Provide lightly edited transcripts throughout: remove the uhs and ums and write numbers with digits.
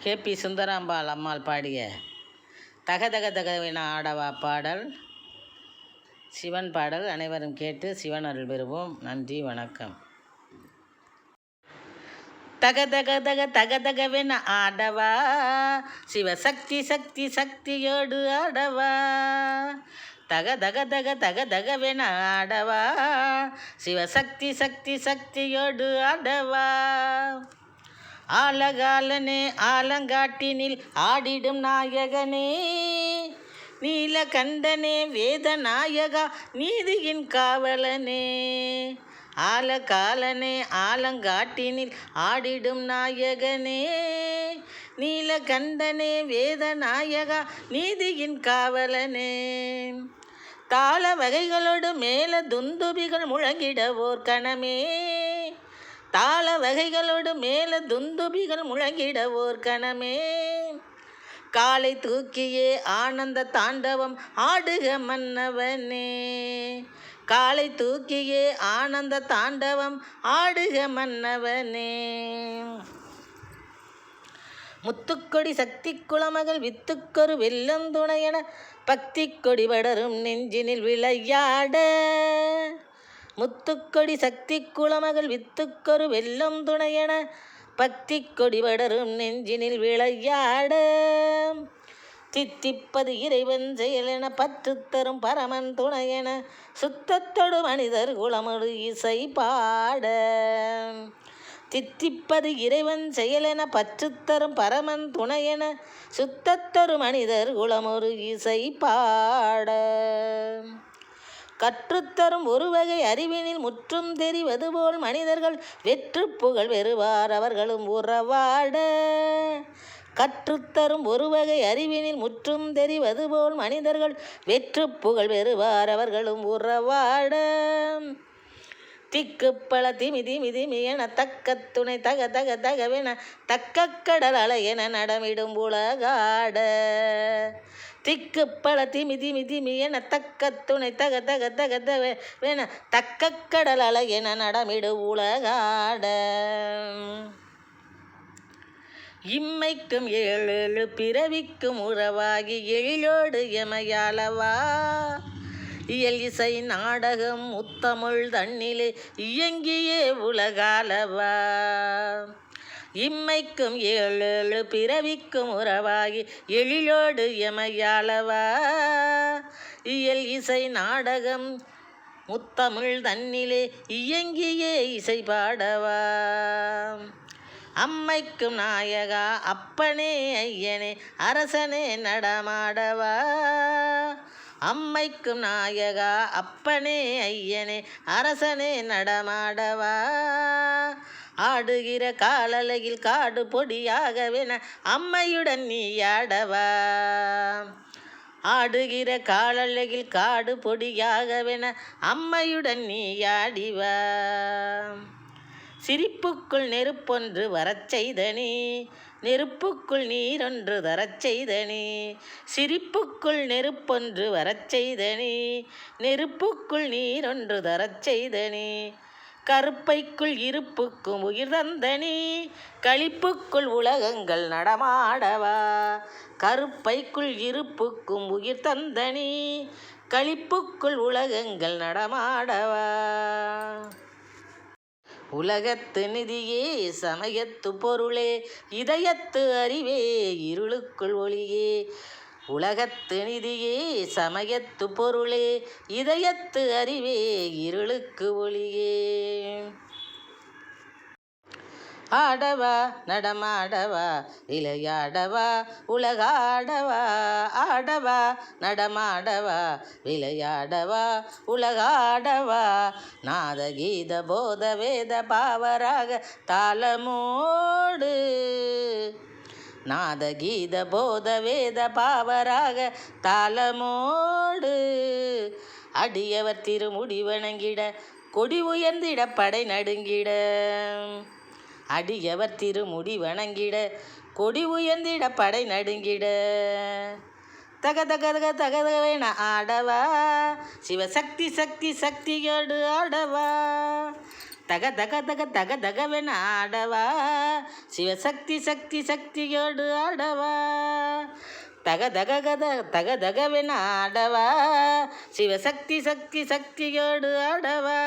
KP Sundarambal அம்மாள் பாடிய தகதக தகவென ஆடவா பாடல் சிவன் பாடல். அனைவரும் கேட்டு சிவன் அருள் பெறுவோம். நன்றி, வணக்கம். தகதக தக தகதகவென ஆடவா சிவசக்தி சக்தி சக்தியோடு ஆடவா. தகதக தக தகதகவென ஆடவா சிவசக்தி சக்தி சக்தியோடு ஆடவா. ஆலகாலனே ஆலங்காட்டினில் ஆடிடும் நாயகனே, நீலகண்டனே வேத நாயகா நீதியின் காவலனே. ஆலகாலனே ஆலங்காட்டினில் ஆடிடும் நாயகனே, நீலகண்டனே வேத நாயகா நீதியின் காவலனே. தாள வகைகளோடு மேல துந்துபிகள் முழங்கிடவோர் கணமே, தாள வகைகளோடு மேல துந்துபிகள் முழங்கிடவோர் கணமே. காலை தூக்கியே ஆனந்த தாண்டவம் ஆடுக மன்னவனே, காலை தூக்கியே ஆனந்த தாண்டவம் ஆடுக மன்னவனே. முத்துக்கொடி சக்தி குளமகள் வித்துக்கொரு வெல்லம் துணையென பக்தி கொடி படரும் நெஞ்சினில் விளையாட. முத்துக்கொடி சக்தி குளமகள் வித்துக்கொரு வெல்லம் துணையென பக்தி கொடி படரும் நெஞ்சினில் விளையாட. தித்திப்பது இறைவன் செயலென பற்று தரும் பரமன் துணையென சுத்தத்தொடு மனிதர் குலமொடு இசை பாட. தித்திப்பது இறைவன் செயலென பற்று தரும் பரமன் துணையென சுத்தத்தொரு மனிதர் குலமொரு இசை பாட. கற்றுத்தரும் ஒரு வகை அறிவினில் முற்றும் தெரிவது போல் மனிதர்கள் வெற்று புகழ் பெறுவார் அவர்களும் உறவாட. கற்றுத்தரும் ஒரு வகை அறிவினில் முற்றும் தெரிவது போல் மனிதர்கள் வெற்று புகழ் பெறுவார் அவர்களும் உறவாட. திக்கு பல திமி திமி திமி என தக்க துணை தக தக தகவென தக்க கடல் அலை என நடமிடும் உலகாட. திக்கு பல திமி திமி திமி என தக்க துணை தக தக தக தகவென தக்க கடல் அலை என நடமிடு உலகாட. இம்மைக்கும் ஏழு பிறவிக்கும் உறவாகி எழிலோடு எமையாளவா. இயல் இசை நாடகம் முத்தமிழ் தன்னிலே இயங்கியே உலகாலவா. இம்மைக்கும் ஏழு பிறவிக்கும் உறவாகி எழிலோடு எமையாளவா. இயல் இசை நாடகம் முத்தமிழ் தன்னிலே இயங்கியே இசை பாடவா. அம்மைக்கும் நாயகா அப்பனே ஐயனே அரசனே நடமாடவா. அம்மைக்கும் நாயகா அப்பனே ஐயனே அரசனே நடமாடவா. ஆடுகிற காலலையில் காடு பொடியாகவென அம்மையுடன் நீ ஆடவா. ஆடுகிற காலலையில் காடு பொடியாகவென அம்மையுடன் நீ ஆடிவா. சிரிப்புக்குள் நெருப்பொன்று வரச் செய்தனி, நெருப்புக்குள் நீரொன்று தரச் செய்தனி. சிரிப்புக்குள் நெருப்பொன்று வரச் செய்தனி, நெருப்புக்குள் நீரொன்று தரச் செய்தனி. கருப்பைக்குள் இருப்புக்கும் உயிர் தந்தனி, களிப்புக்குள் உலகங்கள் நடமாடவா. கருப்பைக்குள் இருப்புக்கும் உயிர் தந்தனி, களிப்புக்குள் உலகங்கள் நடமாடவா. உலகத்து நிதியே சமயத்து பொருளே இதயத்து அறிவே இருளுக்குள் ஒளியே. உலகத்து நிதியே சமயத்து பொருளே இதயத்து அறிவே இருளுக்கு ஒளியே. ஆடவா நடமாடவா விளையாடவா உலகாடவா. ஆடவா நடமாடவா விளையாடவா உலகாடவா. நாத கீத போத வேத பாவராக தாளமோடு. நாத கீத போத வேத பாவராக தாளமோடு. அடியவர் திருமுடி வணங்கிட கொடி உயர்ந்திட படை நடுங்கிட. அடியவர் திருமுடி வணங்கிட கொடி உயர்ந்திட படை நடுங்கிட. தக தக தக தகதகவென ஆடவா சிவசக்தி சக்தி சக்தியோடு ஆடவா. தக தக தக தக தகவென ஆடவா சிவசக்தி சக்தி சக்தியோடு ஆடவா தக தக கத தக தகவென ஆடவா சிவசக்தி சக்தி சக்தியோடு ஆடவா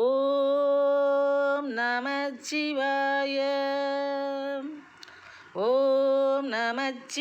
ஓம் நமச்சிவாய ஓம் நமச்சி